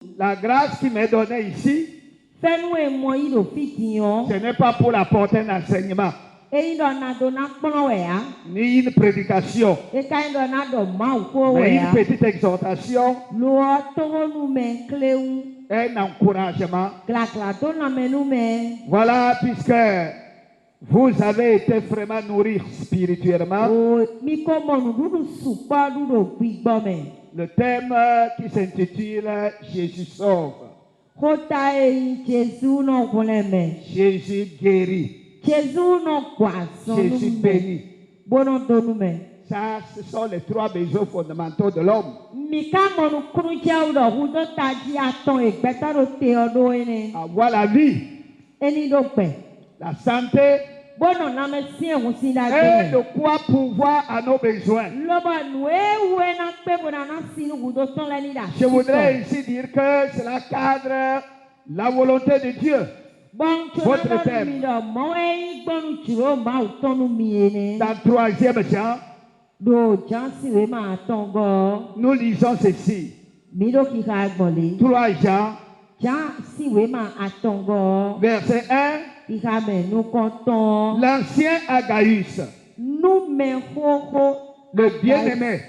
La grâce qui m'est donnée ici, ce n'est pas pour apporter un enseignement, ni une prédication, mais une petite exhortation, un encouragement. Voilà, puisque vous avez été vraiment nourris spirituellement. Le thème qui s'intitule Jésus sauve. Jésus guérit. Jésus bénit. Ça, ce sont les trois besoins fondamentaux de l'homme. Avoir la vie, la santé, et de quoi pouvoir à nos besoins. Je voudrais ici dire que cela cadre la volonté de Dieu. Votre thème. Dans 3e Jean, nous lisons ceci. 3 Jean, verset 1. L'ancien Agaïus, le bien-aimé,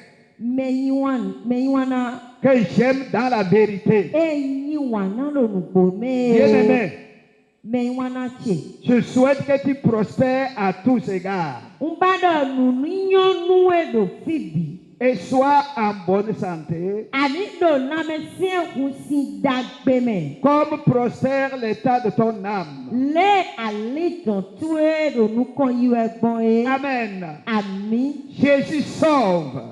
que j'aime dans la vérité. Bien-aimé, je souhaite que tu prospères à tous égards et sois en bonne santé, comme prospère l'état de ton âme. Amen. Jésus sauve.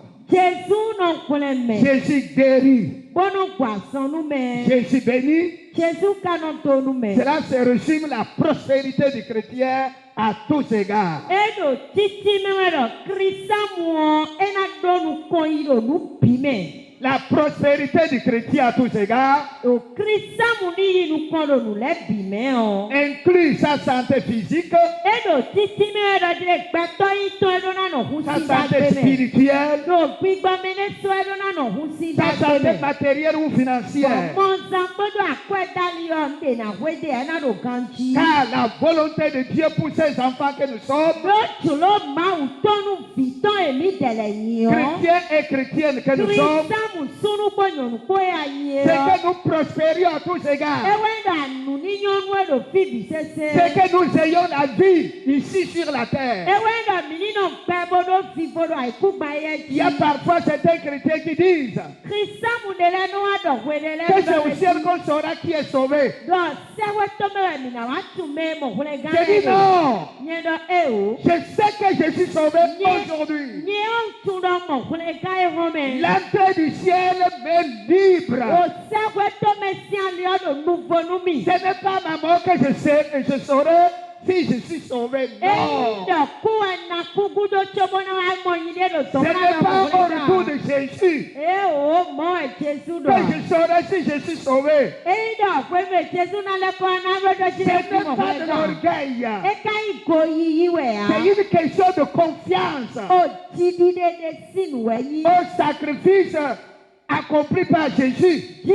Jésus guérit. Jésus bénit. Cela se résume la prospérité du chrétien à tous égards. La prospérité du chrétien à tous égards inclut sa santé physique, sa santé spirituelle, sa santé matérielle ou financière. Car la volonté de Dieu pour ses enfants que nous sommes, chrétiens et chrétiennes que nous sommes, c'est que nous prospérions à tous égards. C'est que nous ayons la vie ici sur la terre. Il y a parfois certains chrétiens qui disent que c'est au ciel qu'on saura qui est sauvé. Je dis non. Je sais que je suis sauvé aujourd'hui. L'entrée du ciel m'est libre. Ce n'est pas ma mort que je sais et je saurai si je suis sauvé. Non. Ce n'est pas au retour de Jésus que je saurai si je suis sauvé. Ce n'est pas de l'orgueil. C'est une question de confiance au sacrifice accompli par Jésus. Il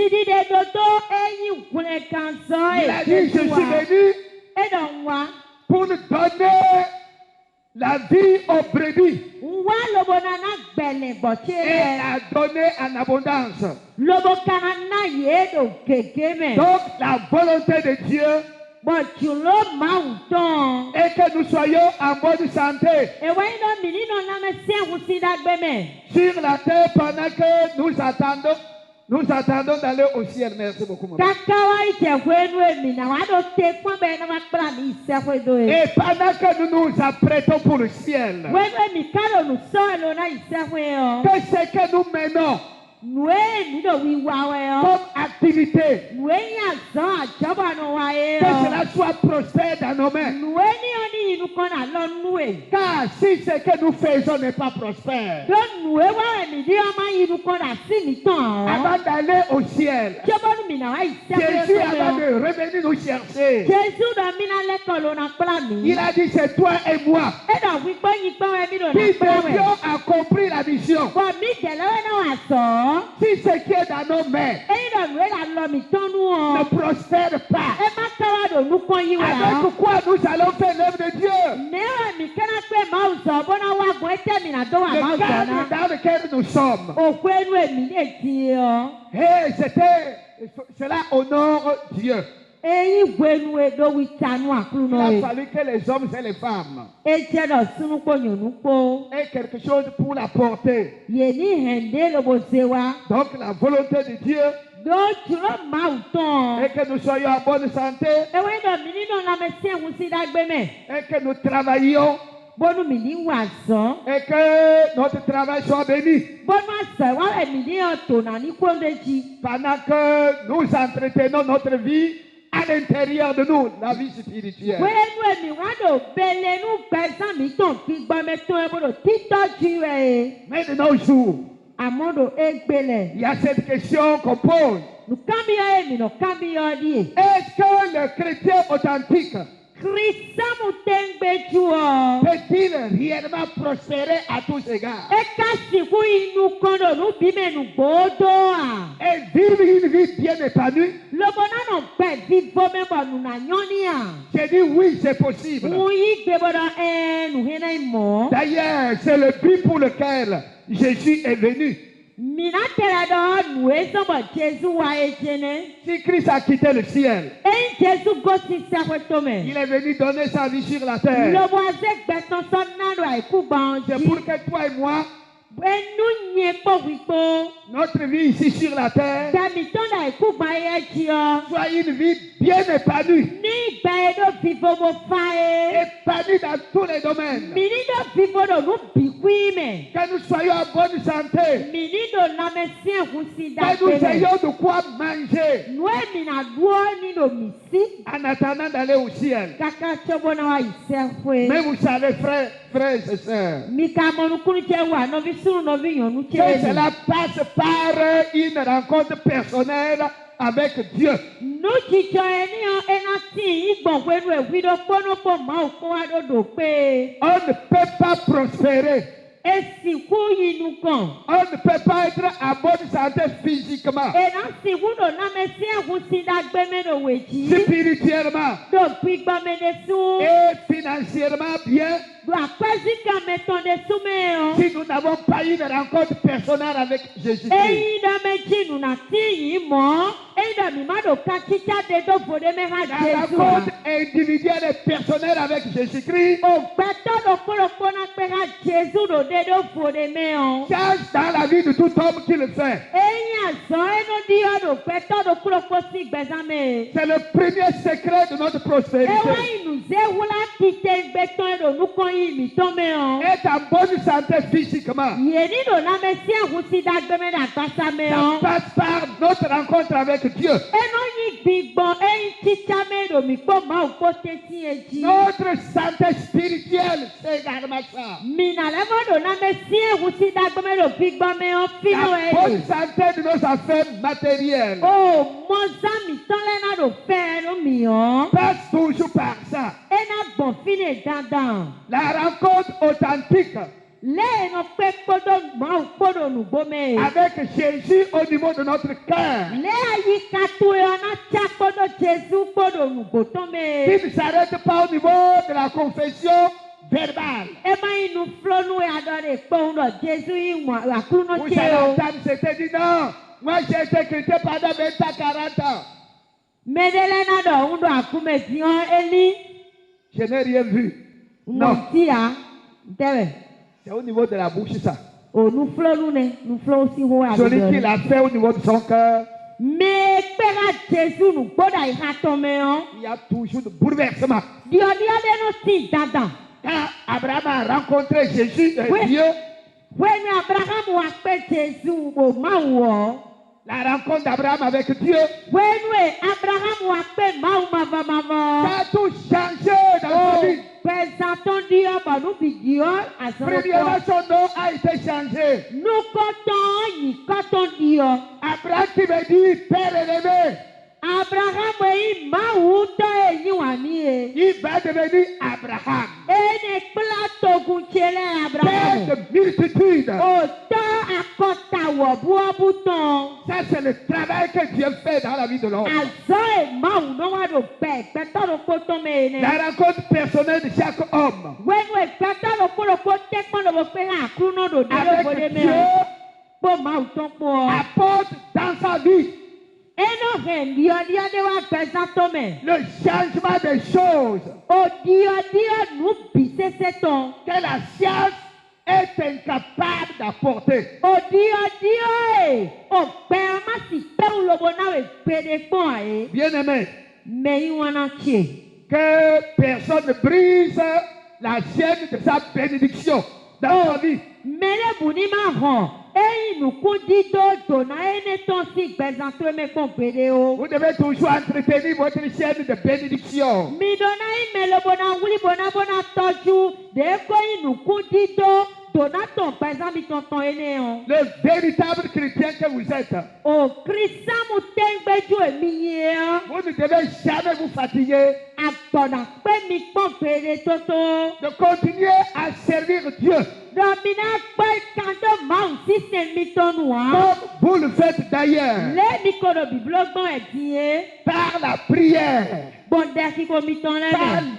a dit, je suis venu pour nous donner la vie aux brebis et la donner en abondance. Donc la volonté de Dieu et que nous soyons en bonne santé sur la terre pendant que nous attendons d'aller au ciel. Merci beaucoup, maman. Et pendant que nous nous apprêtons pour le ciel, que ce que nous menons comme activité, que cela soit prospère dans nos mains. Car si ce que nous faisons n'est pas prospère, avant d'aller au ciel, Jésus, avant de revenir nous chercher, il a dit c'est toi et moi qui devions accomplir la mission. Si ce qui est dans nos mains ne prospère pas, avec quoi nous allons faire l'œuvre de Dieu? Le cadre dans lequel nous sommes. Et cela honore Dieu. Il a fallu que les hommes et les femmes aient quelque chose pour la porter. Donc la volonté de Dieu est que nous soyons en bonne santé et que nous travaillions et que notre travail soit béni. Pendant que nous entretenons notre vie à l'intérieur de nous, la vie spirituelle. Mais de nos jours, il y a cette question qu'on pose. Est-ce que le chrétien authentique peut-il réellement prospérer à tous égards et vivre une vie bien épanouie? J'ai dit oui, c'est possible. D'ailleurs, c'est le but pour lequel Jésus est venu. Si Christ a quitté le ciel, il est venu donner sa vie sur la terre. C'est pour que toi et moi, notre vie ici sur la terre soit une vie bien épanouie. Épanouie dans tous les domaines. Que nous soyons en bonne santé. Que nous ayons de quoi manger. En attendant d'aller au ciel. Mais vous savez, frères et sœurs, que cela passe par une rencontre personnelle avec Dieu. On ne peut pas prospérer. On ne peut pas être en bonne santé physiquement, spirituellement et financièrement bien si nous n'avons pas une rencontre personnelle avec Jésus-Christ. La rencontre individuelle et personnelle avec Jésus-Christ change dans la vie de tout homme qui le fait. C'est le premier secret de notre prospérité. Être en bonne santé physiquement, ça passe par notre rencontre avec Dieu. Notre santé spirituelle, c'est également ça. La bonne santé de nos affaires matérielles passe toujours par ça. La rencontre authentique avec Jésus au niveau de notre cœur, qui ne s'arrête pas au niveau de la confession verbale. Vous allez entendre, c'était dit non, moi j'ai été chrétien pendant 20 ans, 40 ans. Je n'ai rien vu. Non. C'est au niveau de la bouche, ça. Celui qui l'a fait au niveau de son cœur, il y a toujours de bouleversement. Quand Abraham a rencontré Jésus, Dieu, la rencontre d'Abraham avec Dieu, ça a tout changé dans sa vie. présentons Dieu par nous vidéo à son Premièrement, son nom a été changé. nous comptons Dieu. Abraham qui veut dire Père aimé. Abraham est maouta et niwani. Il va devenir Abraham. Et ne plateau gunchele Abraham. Père de multitude. Autant à kota wabua bouton. Ça, c'est le travail que Dieu fait dans la vie de l'homme. Azo e mau no wa do pe. Peto do koto mene. La rencontre personnelle de chaque homme. Wewe peto do kote kono bo pe ha kruno do de Avec me. Dieu Po mau ton po. apporte dans sa vie Eno hen Dieu de wa présente me. le changement des choses O Dieu nous pisse seton. que la science est incapable d'apporter. O Dieu o perma si pe lo bona we pede po e. Bien-aimé, Me iwana che. que personne ne brise la chaîne de sa bénédiction dans sa vie. Mele buni ma hon. E inu kundi do na ene ton si présente me compere o. Vous devez toujours entretenir votre chaîne de bénédiction. Mi dona imelo bona wuli bona toju de ko inu kundi do na ton présente mi ton ene on. Le véritable chrétien que vous êtes, O Christa mu tengbeju emi ye. vous ne devez jamais vous fatiguer Atona pe mi compere toto. de continuer à servir Dieu Domina pe kanto ma si se mi tonua. comme vous le faites d'ailleurs, Le mi kono biblogbon e die. par la prière, Bon deki ko mi ton par leme.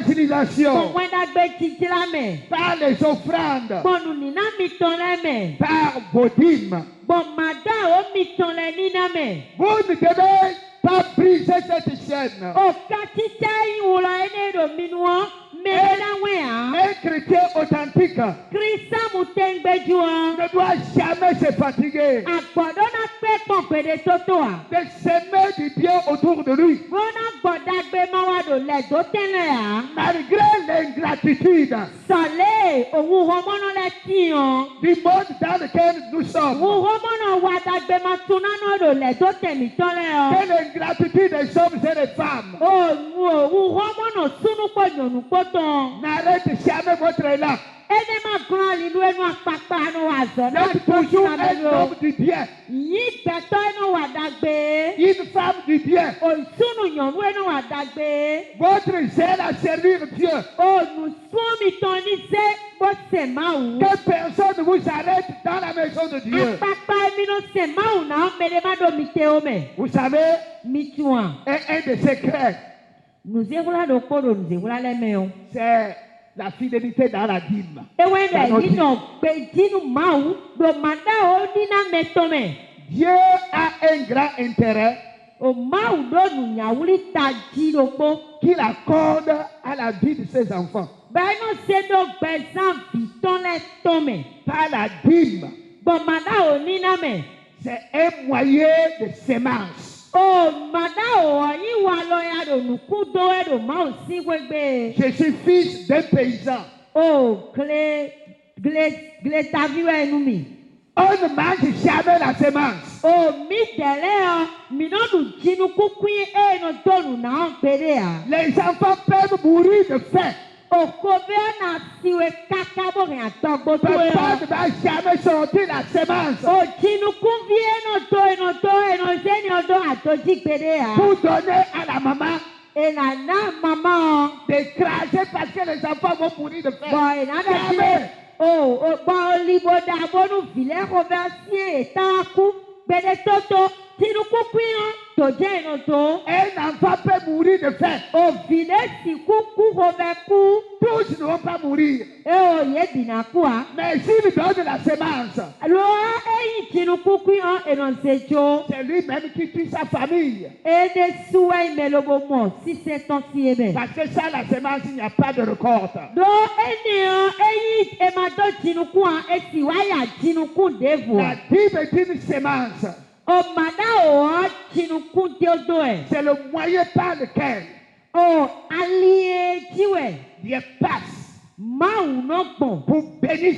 l'évangélisation, Bon wenda gbe titi la me. par les offrandes, Bon nou nina mi ton leme. par vos dîmes. Bon mada o mi ton le nina me. Vous ne devez pas briser cette chaîne. O katita yi wula ene do minua. Me la wea. Un chrétien authentique Krista mu tengbeju a. ne doit jamais se fatiguer Agbodo na pe compere toto a. de semer du bien autour de lui, Bona gboda gbe ma wa do le do tele a. malgré l'ingratitude Sọlé òun homono le tiyan. du monde dans lequel nous sommes. Òun homono wa dagbe ma tunano do le do temi tole o. Que l'ingratitude des hommes et des femmes Òun homono sunu po nyonu poto. n'arrête jamais votre élan. Ene ma gran lilu enu apapa no wa zo na Êtes toujours un homme du bien, Yi beto enu wa dagbe. une femme du bien. Osunu nyonu enu wa dagbe. Votre zèle à servir Dieu, Onu sumi toni se bo se mawu. que personne ne vous arrête dans la maison de Dieu. Apapa emi no se mawu na mele ma do mi te ome. Vous savez, Mi tuan. un des secrets, Nous évoulons le coro, nous évoulons les mains. c'est la fidélité dans la dîme. Et when they did not pay Tinu Mau, the Manda Odina Metome. Dieu a un grand intérêt O Mau donu Yauli Tajiro. qu'il accorde à la vie de ses enfants. Bano Sedo Bezan Viton les Tome. Par la dîme, Bon Manda Onina me. c'est un moyen de sémence. O Manda Oni Waloya do Nukudo Edo Mau Siwebe. Je suis fils d'un paysan. O Gle Taviwe Numi. On ne mange jamais la sémence. O mi dele mi no du jinu kukui e no donu na perea. Les enfants peuvent mourir de faim. O kove na siwe kakabo rin atogbo to Papa e. ne va jamais sortir la sémence O jinu kuvi e no to zeni odo atoji perea. pour donner à la maman E na mama d'écraser parce que les enfants vont mourir de faim. boy na da Jamais. sile. O ba olibo da bonu vile conversien e taku bede toto jinu kukui to je no to. Un enfant peut mourir de faim. O vile si kuku hoveku. Tous ne vont pas mourir. E o ye binakua. Mais s'il donne la sémence, Lo eyi jinu kukui enon sejo. c'est lui-même qui tue sa famille. Ede suwa imelobo mo si se ton si ebe. Parce que sans la sémence, il n'y a pas de récolte. Do eni eyi emado jinuku esi waya jinuku devu. La dîme est une sémence. O mada o jinuku diodo e. C'est le moyen par lequel O alie jiwe. Dieu passe Mau no bon. pour bénir,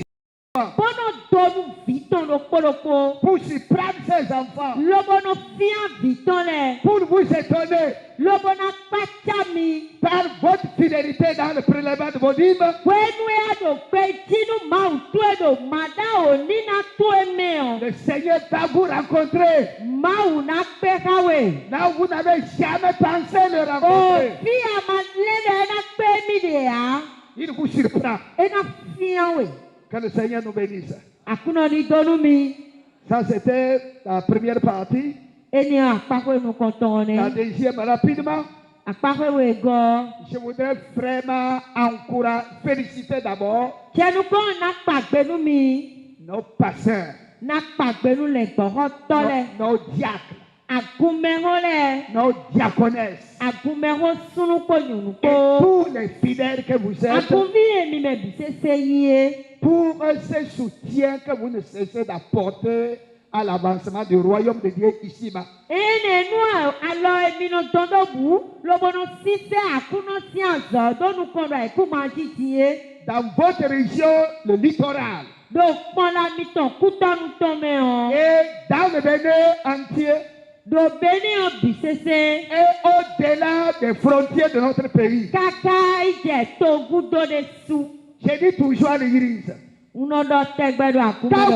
Bono donu viton loko. pour surprendre ses enfants, Lobo no fian viton le. pour vous étonner. Lobo na pachami. par votre fidélité dans le prélèvement de vos dîmes, le Seigneur va vous rencontrer. Là où vous n'avez jamais pensé le rencontrer, il vous surprend. Que le Seigneur nous bénisse. Ça, c'était la première partie. La deuxième, rapidement. Je voudrais vraiment féliciter d'abord nos pasteurs, nos diacres, nos diaconesses, et tous les fidèles que vous êtes, pour ce soutien que vous ne cessez d'apporter à l'avancement du royaume de Dieu ici-bas. Dans votre région, le littoral, et dans le Bénin entier, et au-delà des frontières de notre pays. J'ai dit toujours à l'église, quand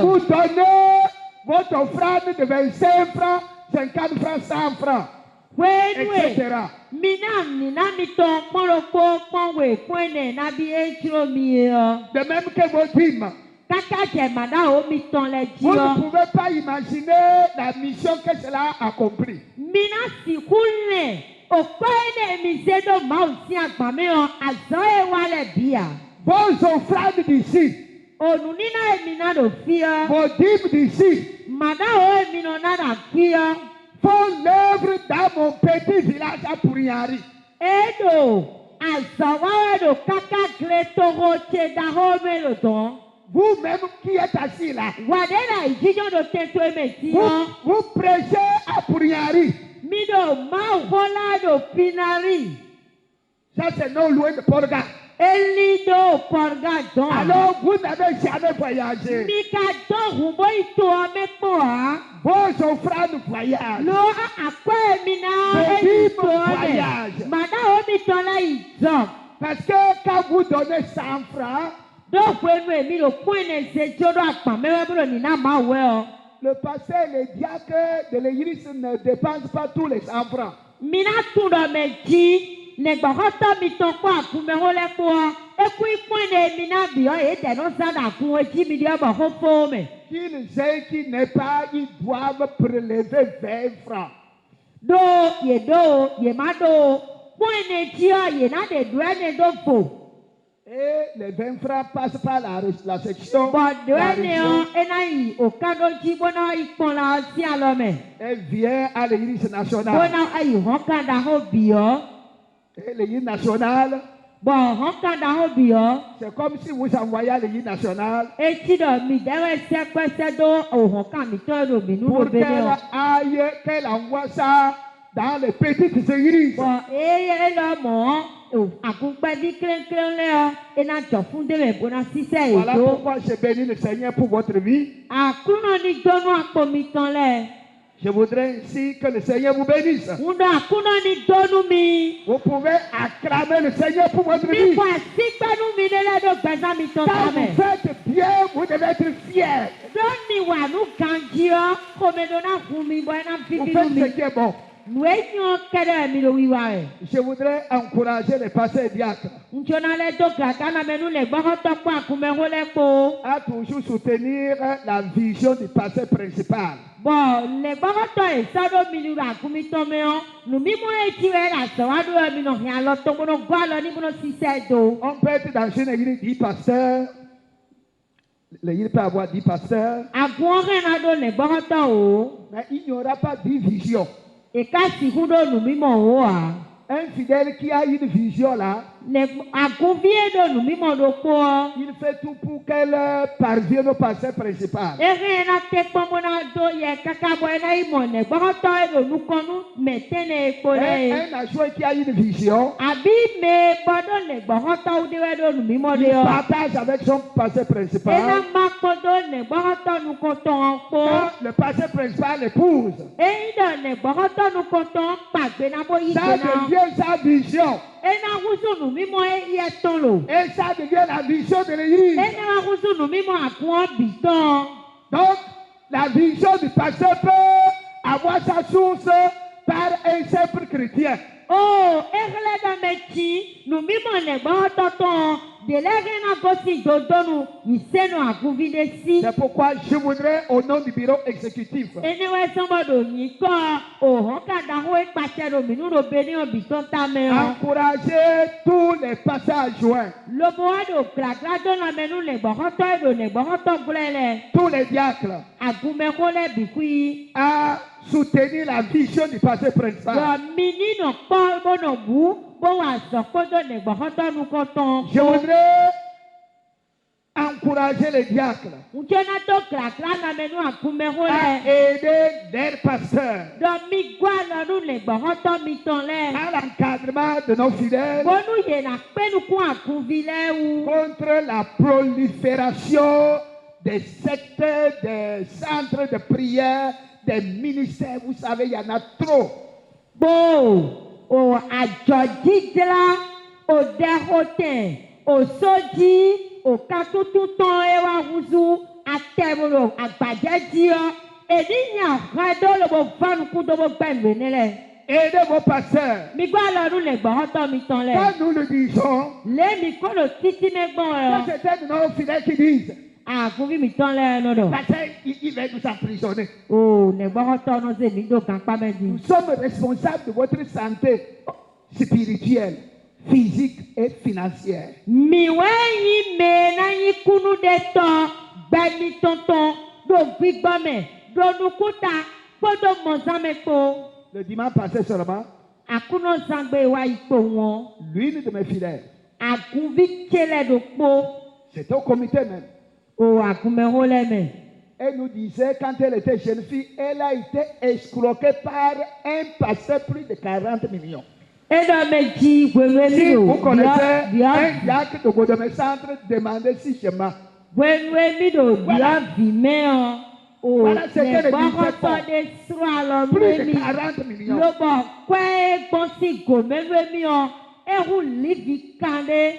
vous donnez votre offrande de 25 francs, 50 francs, 100 francs, etc. De même que vos dîmes, vous ne pouvez pas imaginer la mission que cela a accomplie. Vos offrandes d'ici, vos dîmes d'ici, font l'œuvre dans mon petit village à Pourignari. Vous-même qui êtes assis là, vous prêchez à Pourignari. Ça, c'est non loin de Porga. Alors, vous n'avez jamais voyagé. Vos offrandes voyagent. Vos dîmes voyagent. Parce que quand vous donnez 100 francs, le pasteur et les diacres de l'église ne dépensent pas tous les 100 francs. Qu'ils aient qui n'est pas, ils doivent prélever 20 francs. Et les 20 francs passent par la section. Et vient à l'église nationale. Et l'église nationale, c'est comme si vous envoyez à l'église nationale pour qu'elle envoie ça dans les petites églises. Voilà pourquoi je bénis le Seigneur pour votre vie. Je voudrais ainsi que le Seigneur vous bénisse. Vous pouvez acclamer le Seigneur pour votre vie. Quand vous faites bien, vous devez être fiers. Vous faites ce qui est bon. Je voudrais encourager les pasteurs et diacres à toujours soutenir la vision du pasteur principal. On peut être dans une église 10 pasteurs. L'église peut avoir 10 pasteurs. Mais il n'y aura pas 10 visions. Un fidèle qui a une vision là, il fait tout pour qu'elle parvienne au pasteur principal. Un adjoint qui a une vision, il partage avec son pasteur principal. Quand le pasteur principal l'épouse, ça devient sa vision. ena huzunu mimo yetolo. Et ça devient la vision de l'église. Ena huzunu mimo akun biton. Donc, la vision du pasteur peut avoir sa source par un simple chrétien. Oh, egle da mechi, nu mimo ne ba toton, de l'egena gosi dodonu, yiseno akuvide si. C'est pourquoi je voudrais, au nom du bureau exécutif, Anyway, somebody niko, oh, hoka da ho ekpachero minuno beni obiton tameo. encourager tous les pasteurs adjoints, Lobo ado krakra dona menu le bohoto edo le bohoto glele. tous les diacres, Agumekole bikui. à soutenir la vision du pasteur principal. Yo minino po bono bu, bo wa sokodo le bohoto nukoton. Je voudrais encourager les diacres Unjona to krakra na menu à agumekole. aider leurs pasteurs Do mi gwalo nu le bohoto mitonle. à l'encadrement de nos fidèles Bonu ye na penu ku akuvile u. contre la prolifération des sectes, des centres de prière, des ministères. Vous savez, il y en a trop. Bo o àjọjíjìlá o dẹ́hótẹ̀ o sójì o katututan ewa wuzu atẹ́wòrò àgbàjẹ́jìọ́ ènìyàn ọ̀hádọ́ lọ́bọ̀ fánukú dọ́bọ̀ gbẹ̀lú nílẹ̀. Aidez vos pasteurs. Mi gbọ́ lọ́dún lè gbọ́ ọ́tọ́ mi tán lẹ̀. Quand nous le disons, Lémi kọ́lọ̀ títí mẹ́gbọ́n quand rẹ̀. c'est un de nos fidèles qui disent, Àgùnbí mi tán lẹ̀ lọ́dọ̀. pasteur, il va nous emprisonner. O lè gbọ́ ọ́tọ́ náà ṣe mí dòkan pámẹ́jì. Nous sommes responsables de votre santé spirituelle, physique et financière. Miwẹ́yìn mẹ́ẹ̀náyìn kúnú de tán gbẹ̀mí tọ̀tàn do gbígbọ́mẹ̀ do nukuta kódó mọ̀zámẹ́kpó. Le dimanche passé seulement, Àkúnná zangbe wa ipò wọn. l'une de mes fidèles, Àgùnbí tselẹ̀ do kpó. c'était au comité même, O àgùnmẹ̀hó lẹ́mẹ̀. elle nous disait, quand elle était jeune fille, elle a été escroquée par un pasteur plus de 40 millions. Eɖɔ me dzi wɛwɛ Si mi o. vous connaissez Biɔ un diacre de Godomé Centre, demandez si je mens. wɛwɛ mi do biɔ vi mɛ ɔ. O Voilà ce que le le gbɔkɔtɔ de srɔ alɔ Plus nue de mi. 40 millions. Lobɔ kɔɛ gbɔnsi gome nue mi ɔ. Ehu livi kan de.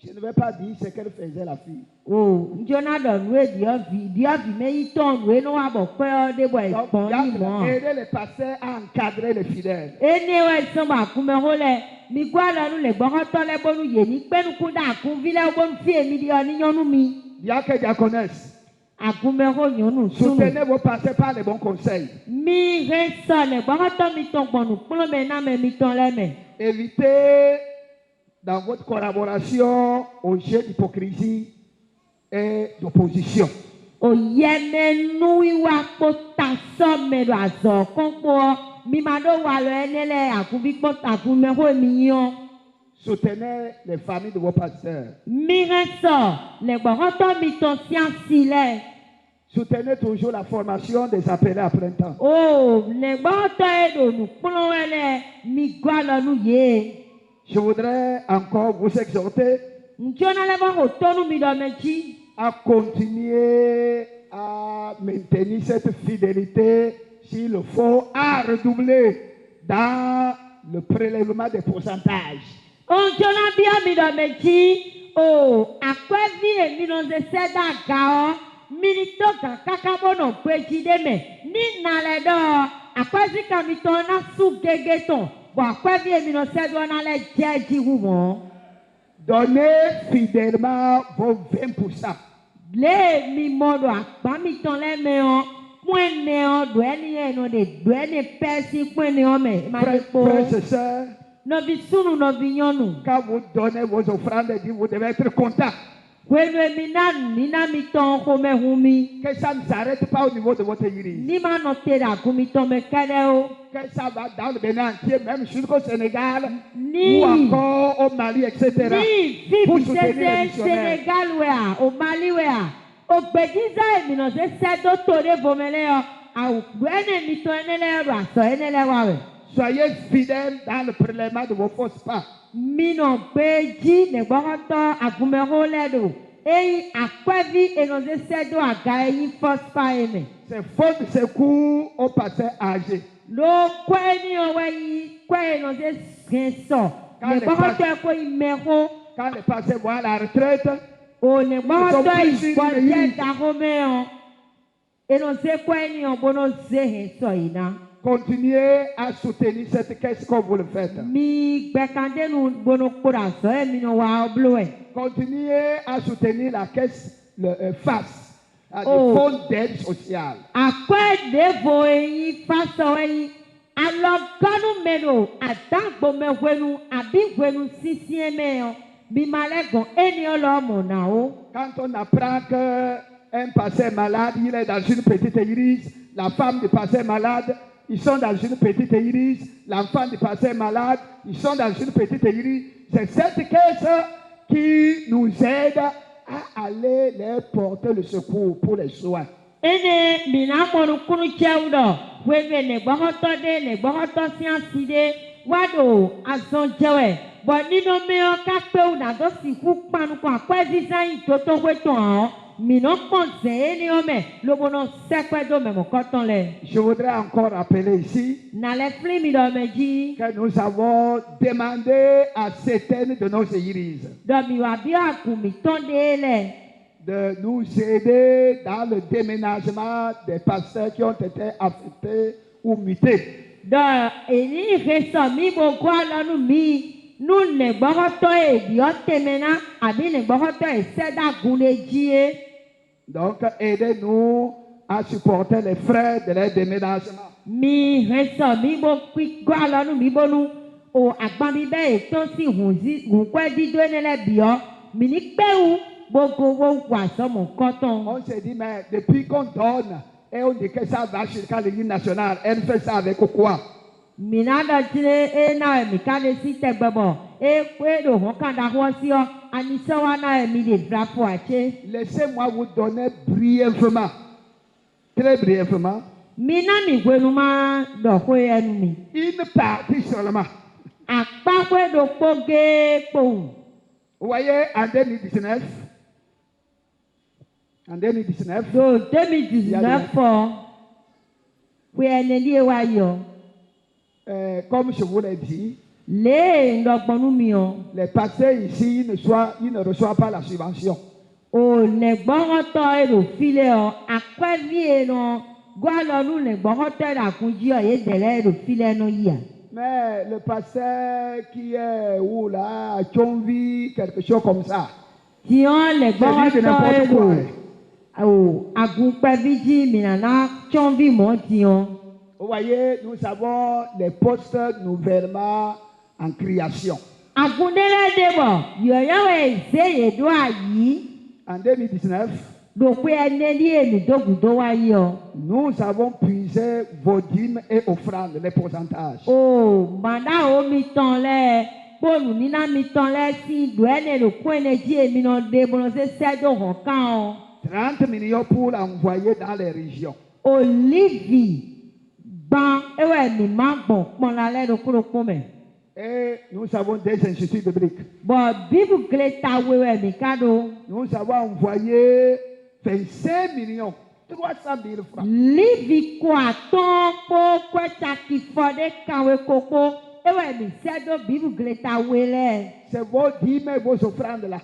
Je ne vais pas dire ce qu'elle faisait, la fille. O njɔna dɔ nue diɔ vi mɛ yi tɔn nue no wa bɔ kɔɛ de bɔ Donc, ekpɔn ni diacre, mɔ. aider les pasteurs à encadrer les fidèles. Enewe sɔnba akumɛho lɛ mi gbɔ alɔ nu le gbɔkɔtɔ lɛ bonu yeni kpɛnuku da akuvi lɛ bonu fi emi di ɔni nyɔnu mi. Diacre et diaconesse, Akumɛho nyɔnu sunu. soutenez vos pasteurs par les bons conseils. Mi he sɔ le gbɔkɔtɔ mi tɔn gbɔnu kplɔ mɛ na mɛ mi tɔn lɛ mɛ. Évitez dans votre collaboration au jeu d'hypocrisie et d'opposition. Oyɛmɛnu wa kpɔ tasɔ mɛ do azɔ kɔnkpɔ mi ma do wa lɔ ɛnɛ lɛ akuvi kpɔ akumɛho mi yɔ. Soutenez les familles de vos pasteurs. Mi he sɔ le gbɔkɔtɔ mi tɔn siasi lɛ. Soutenez toujours la formation des appelés à plein temps. O le gbɔtɔ ye do nukplɔ wɛ lɛ mi gbɔ alɔ nu ye. Je voudrais encore vous exhorter Ŋutsɔna lɛ bɔ o tɔnu mi dɔ mɛ dzi. à continuer à maintenir cette fidélité, s'il le faut, à redoubler dans le prélèvement des pourcentages. Ŋutsɔna bia mi dɔ mɛ dzi. O akɔɛvi emi nɔ se sɛ da ga wɔ. Minitɔ ga kaka bɔ nɔ gbedzi de mɛ. Ni na lɛ dɔ akɔɛvi ka mi tɔ na su gege tɔ. Bɔn akɔɛvi emi nɔ sɛ dɔ na lɛ dze dzi wu mɔ. Donnez fidèlement vos 20%. Le mi mɔ do akpa mi tɔn lɛ mɛ ɔ. Pɔn nɛ ɔ do ɛni yɛ nɔ de do ɛni pɛsi pɔn nɛ ɔ mɛ. Ma de Frères kpo. et sœurs, Nɔvi sunu nɔvi nyɔnu. quand vous donnez vos offrandes, vous devez être content. Wenu emi na ni na mi tɔn xɔmɛ hu mi. Que ça ne s'arrête pas au niveau de votre église. Ni ma nɔ te ɖe agumi tɔn mɛ kɛ ɖe o. Que ça va dans le Bénin entier, même jusqu'au Sénégal, Ni ou encore au Mali, etc. ni Pour fifi soutenir les sese missionnaires. Sénégal wɛa o Mali wɛa o gbediza emi nɔ se sɛ do to ɖe vome lɛ yɔ awo ɛnɛ mi tɔn ɛnɛ lɛ yɔ do asɔ ɛnɛ lɛ wa wɛ. Soyez fidèles dans le prélèvement de vos fausses pas. Mi nɔ gbedzi ne gbɔkɔtɔ agumɛho lɛ do eyi akɔɛvi enɔ se sɛ do aga eyi fɔspa yi mɛ. C'est faute de secours aux pasteurs âgés. Lo kɔɛ ni ɔwɛ yi kɔɛ enɔ se gɛn sɔ Quand les pasteurs vont à la retraite, continuez à soutenir cette caisse comme vous le faites. Continuez à soutenir la caisse FAS, le Fonds d'aide sociale. Quand on apprend qu'un pasteur malade, il est dans une petite église, la femme du pasteur malade, ils sont dans une petite église, l'enfant du pasteur malade, ils sont dans une petite église. C'est cette caisse qui nous aide à aller les porter le secours pour les soins. Je voudrais encore rappeler ici que nous avons demandé à certaines de nos églises de nous aider dans le déménagement des pasteurs qui ont été affectés ou mutés. Donc, aidez-nous à supporter les frais de leur déménagement. On s'est dit, mais depuis qu'on donne, et on dit que ça va jusqu'à l'église nationale, elle fait ça avec quoi? Laissez-moi vous donner brièvement, très brièvement, une partie seulement. Vous voyez, en 2019, comme je vous l'ai dit, les pasteurs ici ils ne reçoivent pas la subvention. Mais le pasteur qui est où là, à Tchonvi, quelque chose comme ça. C'est lui de n'importe quoi. Vous voyez, nous avons les postes nouvellement en création. En 2019, nous avons puisé vos dîmes et offrandes, les pourcentages. 30 millions pour l'envoyer dans les régions. Et nous avons des instituts bibliques. Nous avons envoyé 25 millions, 300 000 francs. C'est vos dîmes et vos offrandes là.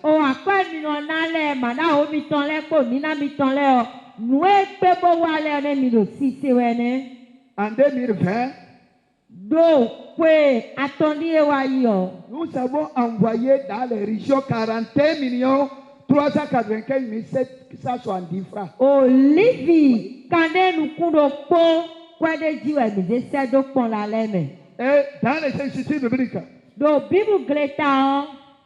En 2020, nous avons envoyé dans les régions 41 millions 395 770 francs. Et dans les instituts bibliques,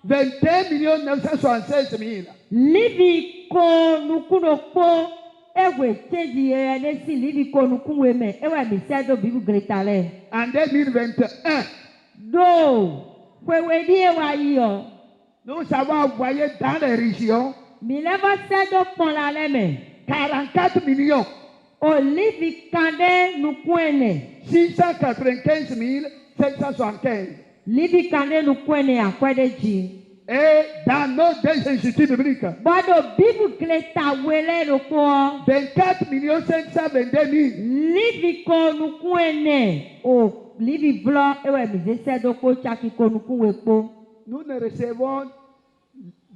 21 millions 976 000. En 2021, nous avons envoyé dans les régions 44 millions 695 775. Et dans nos deux instituts bibliques, Bọ́dọ̀ bíbù kìlẹ̀ta wẹlé ló kọ́. 24 522 000. Livi konukun ene. O livi vlọ ewe mize sedoko chaki konukun wepo. Nous ne recevons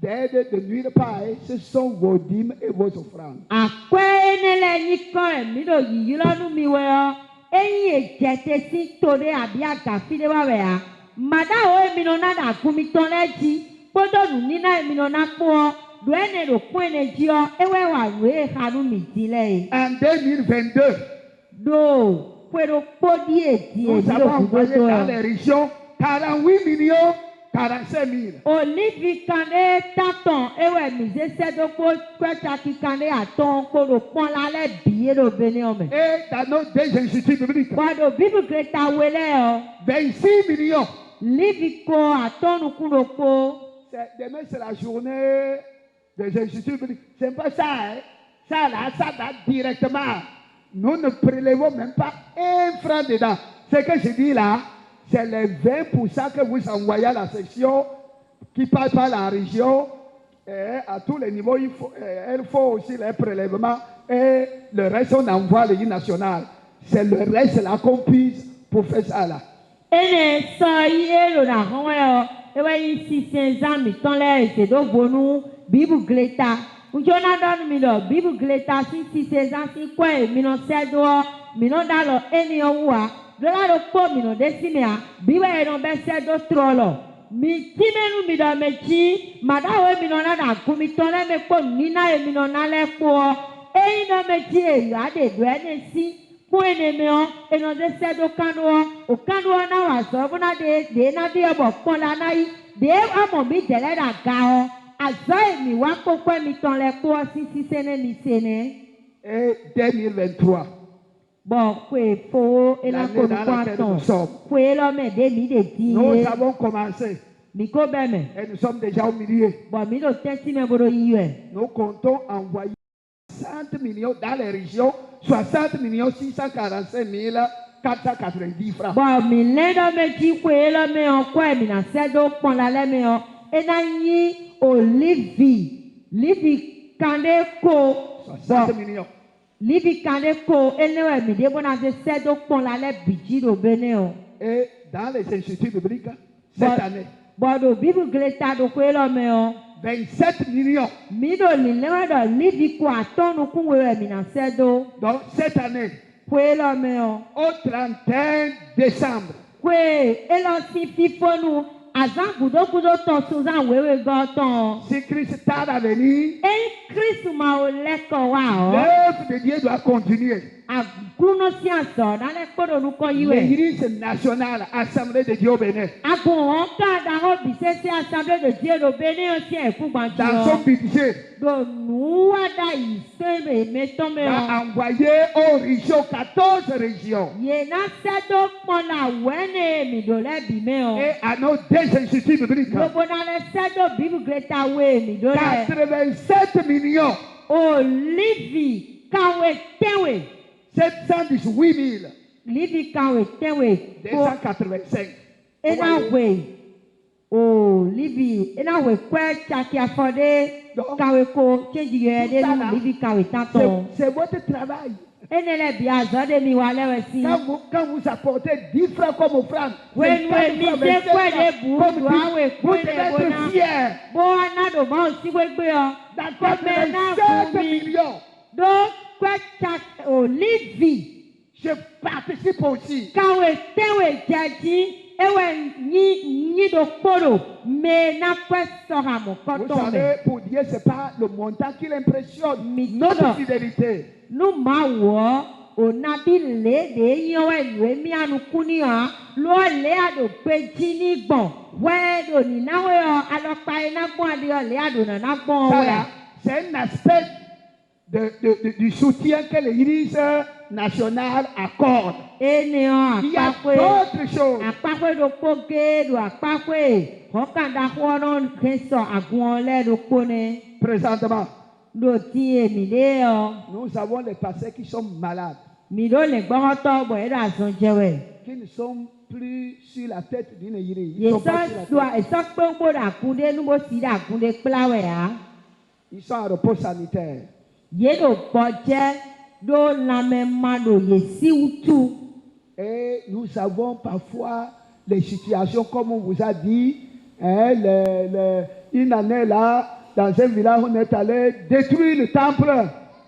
d'aide de nulle part. Ce sont vos dîmes et vos offrandes. Akwe enele nyikọ emi do yiyi lọ́nu mi wẹ̀ ọ́. Eyin ejete si tode àbí àgàfi de wa wẹ̀ ha. Màdàwọ̀ èmi nọ náà dàgúnmi tán lẹ́jì. Gbọ́dọ̀ nínà èmi nọ náà kú ọ. Do ene do kún ene jí ọ. Ewe wà wé hanu mi di lẹ́yìn. En 2022, Do kwero kpodi edi nous edi avons envoyé òkúdodo dans ẹ. les régions 48 millions 45 000. Olivi kande taton ewe mize sedoko kwechaki kande aton koro pon lálẹ́ biye do bene ome. Et dans nos deux instituts bibliques, Bọ́dọ̀ bíbù kìlẹ̀ta wẹlé ọ. 26 millions. Livi ko atọ́nukúnloko. Demain, c'est la journée des instituts bibliques. C'est pas ça, hein? Ça, là, ça va directement. Nous ne prélevons même pas un franc dedans. Ce que je dis là, c'est les 20% que vous envoyez à la section qui passe par la région. Et à tous les niveaux, il faut aussi les prélèvements. Et le reste, on envoie à l'église nationale. C'est le reste là qu'on puise pour faire ça là. Ene sọ iye lò nà hàn wẹ́ ọ. Ewe yi sise zami tán lẹ́ ìṣèdó bonú bíbù gileta. Njó náà dọ́nu mi lọ bíbù gileta sí sise zan sí kọ́ ẹ̀ mìíràn sẹ́dọ̀ ọ́. Mìíràn dá lọ ènìyàn wù wá. Dọ́là ló kó mìíràn dé sí mi à. Bíwẹ̀ yẹn lọ bẹ́ sẹ́dọ̀ trọ̀ lọ. Mi tí mẹ́nu mi dọ̀ mẹ́tí. Màdáwọ̀ mìíràn náà dà gún mi tán lẹ́ mi kó nínà mìíràn náà lẹ́ kó ọ. Eyín náà mẹ́tí èyí àdèdò ẹ̀ ní sí. Fún ènìyàn ènìyàn dé sẹ́dọ̀ kánú ọ. Òkánú ọ náà wà sọ fún náà dé náà dé ọ̀bọ̀ pọ́n lánàá yìí. Dé ọmọ mi tẹ̀lé dà ga ọ. Àzọ èmi wá kókó mi tán lẹ kó ọ sí sísẹ́nẹ́ mi sẹ́nẹ́. Et 2023. Bon, kwe fo L'année dans laquelle nous sommes. Kwe l'homme de mi de ti. Nous avons commencé Miko beme. et nous sommes déjà au milieu. Bon, mi do tenti me bodo yiwe. Nous comptons envoyer 60 millions dans les régions, 60 645 490 francs. Bon, mi le do me ti kwe l'homme en kwe mi na sedo pon la le me en. E na yi Olivi. Livi kande ko. 60 millions. Livi kande ko. Enewe mi de bona se sedo pon la le biji do bene en. Et dans les instituts bibliques, cette année, Bodo bibu gleta do kwe l'homme en. 27 millions. Mi do li lewe do livi ko atonu kunwe mi na sedo. Donc cette année, Kwe l'homme en. au 31 décembre, Kwe elonsi fifonu azan kudo ton suzan wewe goton. si Christ tarde à venir, Christ ma o leko wa o. l'œuvre de Dieu doit continuer. Aguno sianso na le kodo nuko yiwe. L'église nationale, Assemblée de Dieu au Bénin, Agun onka da ho bisese assemblée de Dieu do bene o si e ku dans gbanji son o. budget, Do nuwa da isebe metombe va o. envoyer aux régions, 14 régions, Ye na sedo pona wene mi do le bime o. et à nos deux instituts bibliques, Lobo na le sedo bibu greta we mi do le. 87 millions Olivi kawe tewe. 718 000 Livi kawe tewe. 285. Ena we. Oh, livi. Ena we kwe chaki afode. Kawe ko. Change ye de nu livi kawe tanton. C'est votre travail. Enele bia zode mi wale we si. Quand vous apportez 10 francs comme offrande, When we mi se kwe de bu. vous devez être fiers. Bo anado ma o si we gbe o. Dans Kome na 87 fumi. millions, Do kwe chaki. Oh, livi. je participe aussi. Kawe tewe jaji. Ewe ni do koro. Me na kwe sora mo Vous koton me. savez, pour Dieu, ce n'est pas le montant qui l'impressionne. Mito. Notre fidélité. Nu ma wo onabi le de yan we lue mi anukuni ha lo le ado peji ni gbon we do ni na we o alopa ina gbon ade o le ado na gbon Ça, we là, c'est un aspect du soutien que l'Église nationale accorde. ene o Il y a apakwe d'autres choses. apakwe do poge do apakwe hokanda hono keso agun le do pone Présentement, do ti emi le o nous avons les pasteurs qui sont malades, mi do le gbon to bo e da son jewe qui ne sont plus sur la tête d'une iris. Ils sont Yesɔ pas sur la doa tête. esɔ kpekpo ɖe akunde nubo si ɖe akunde kplawe ya. Ils sont en repos sanitaire. Yeɖo kpɔdze ɖo lãmema ɖo yesi wutu. Et nous avons parfois les situations comme on vous a dit, hein, une année là, dans un village, on est allé détruire le temple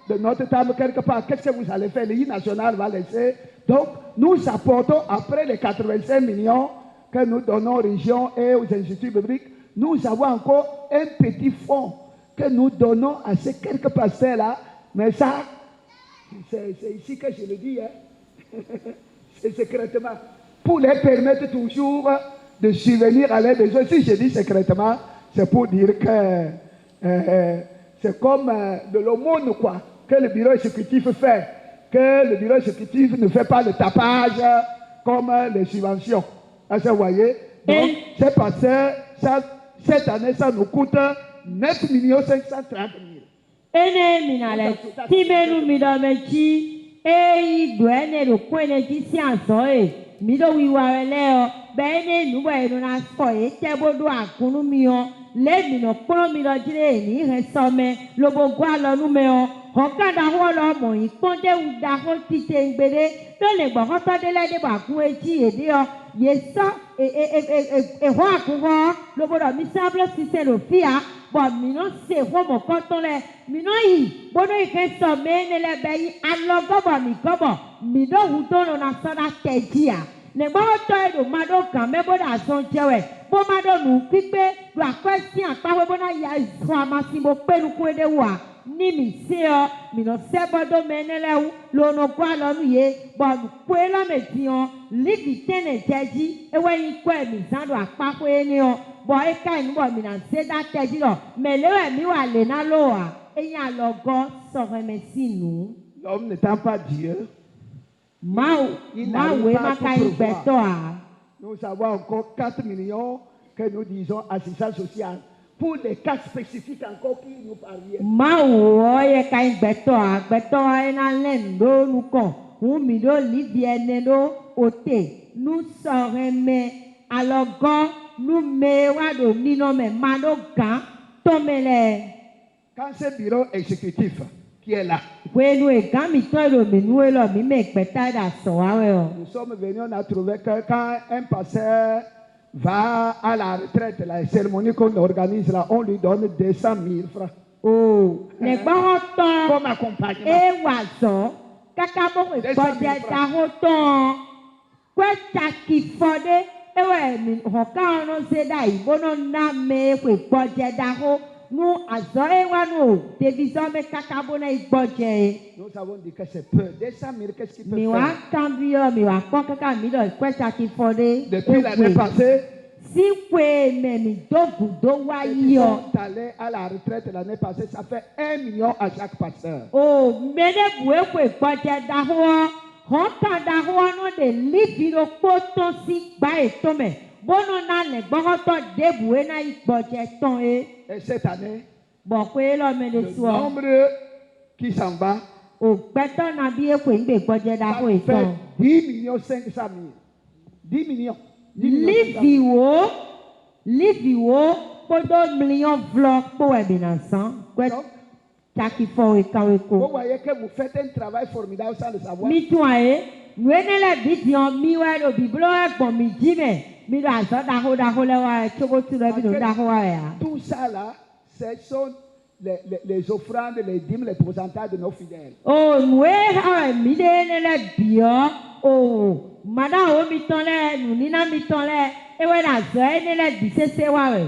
de notre temple quelque part. Qu'est-ce que vous allez faire? Le national va laisser. Donc, nous apportons, après les 85 millions que nous donnons aux régions et aux instituts bibliques, nous avons encore un petit fonds que nous donnons à ces quelques pasteurs-là. Mais ça, c'est ici que je le dis, hein. C'est secrètement, pour les permettre toujours de subvenir à leurs besoins. Si je dis secrètement, c'est pour dire que c'est comme de l'aumône, quoi, que le bureau exécutif fait, que le bureau exécutif ne fait pas le tapage comme les subventions. Là, vous voyez. Donc, c'est parce que cette année, ça nous coûte 9 530 000. Ene minale timenu midomechi eyi duene do kwene ji si aso mido wiwa leo bene nubo enu na so tebodo akunu mi o le mi no kpro mi lo jire ni he some lobo gwa lo nu me o okada ho lo mo iponde uda ho ti te ngbere to le gbo ho to dele de ba ku eji ede o yesa ho akugo lobo do mi sablo si se lo fia bon mi no se ho mo koton le mi no yi bodo ike so me ne le be yi alogo bo mi gobo mi do hu to no na so da tejia ne gbo to edo mado kan me bodo ason jewe bo mado nu pipe do akwesi apawe bona ya so amasi bo pelu ku ede wa ni mi se o mi no se bodo me ne le lo no kwa lo nu ye bon ku ela me ti o livi tene jeji ewe yin ko mi zando apapo eni o boy kind boy mi na se da teji lo melewe mi wa le na lo wa eyin alogo so me sinu L'homme n'étant pas Dieu, we ma ka igbeto a nous avons encore 4 millions que nous disons assistance sociale pour les cas spécifiques encore qui nous parviennent. o ye ka igbeto a ena len do nu kon hu mi do livi ene do ote nu so me alogo nu me wa do nino me ma do gan to mele. Quand ce bureau exécutif qui est là, nous sommes venus, on a trouvé que quand un pasteur va à la retraite, la cérémonie qu'on organise là, on lui donne 200 000 francs. Oh, comme accompagnement. Nous avons dit que c'est peu. 200 000, qu'est-ce qu'il peut faire? Depuis l'année passée, ils sont allés à la retraite l'année passée. Ça fait 1 million à chaque pasteur. Oh, mais et cette année, le nombre qui s'en va, ça fait 10 millions 500 000. 10 millions. 10 millions. Livio, podo million vlog pour ebinansan. Vous voyez que vous faites un travail formidable sans le savoir. Tout ça là, ce sont les offrandes, les dîmes, les pourcentages de nos fidèles. Oh, nous madame,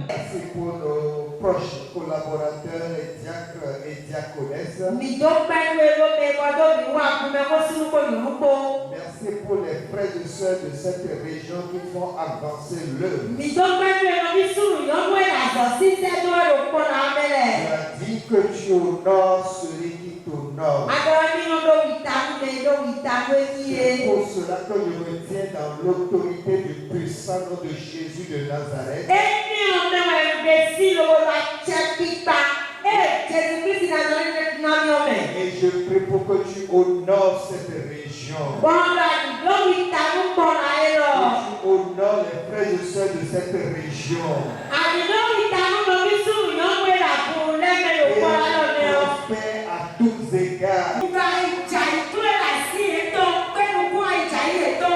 Merci pour nos proches collaborateurs et diacres et diaconesses. Merci pour les frères et sœurs de cette région qui font avancer l'œuvre. Tu as dit que tu honores celui qui t'honore. C'est pour cela que je me tiens dans l'autorité du puissant nom de Jésus de Nazareth. Et je prie pour que tu honores cette région. Que tu frères et sœurs de cette région. Et prospère à tous égards.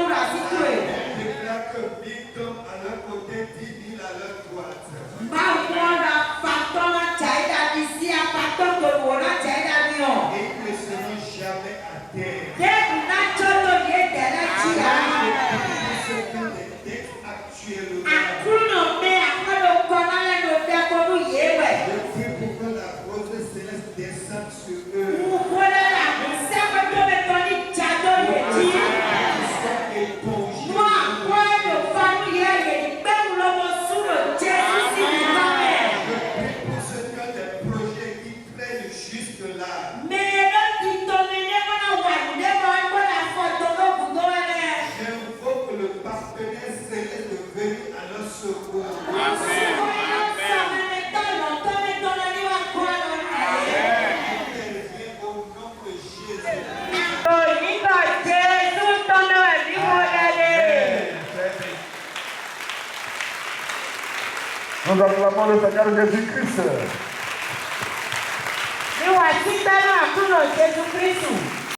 Je déclare que Victor à leur côté, 10 000 à leur droite. Et ils ne seront jamais à terre. Je prie pour que la rose céleste descende sur eux. Nous acclamons le Seigneur Jésus-Christ. Jésus-Christ.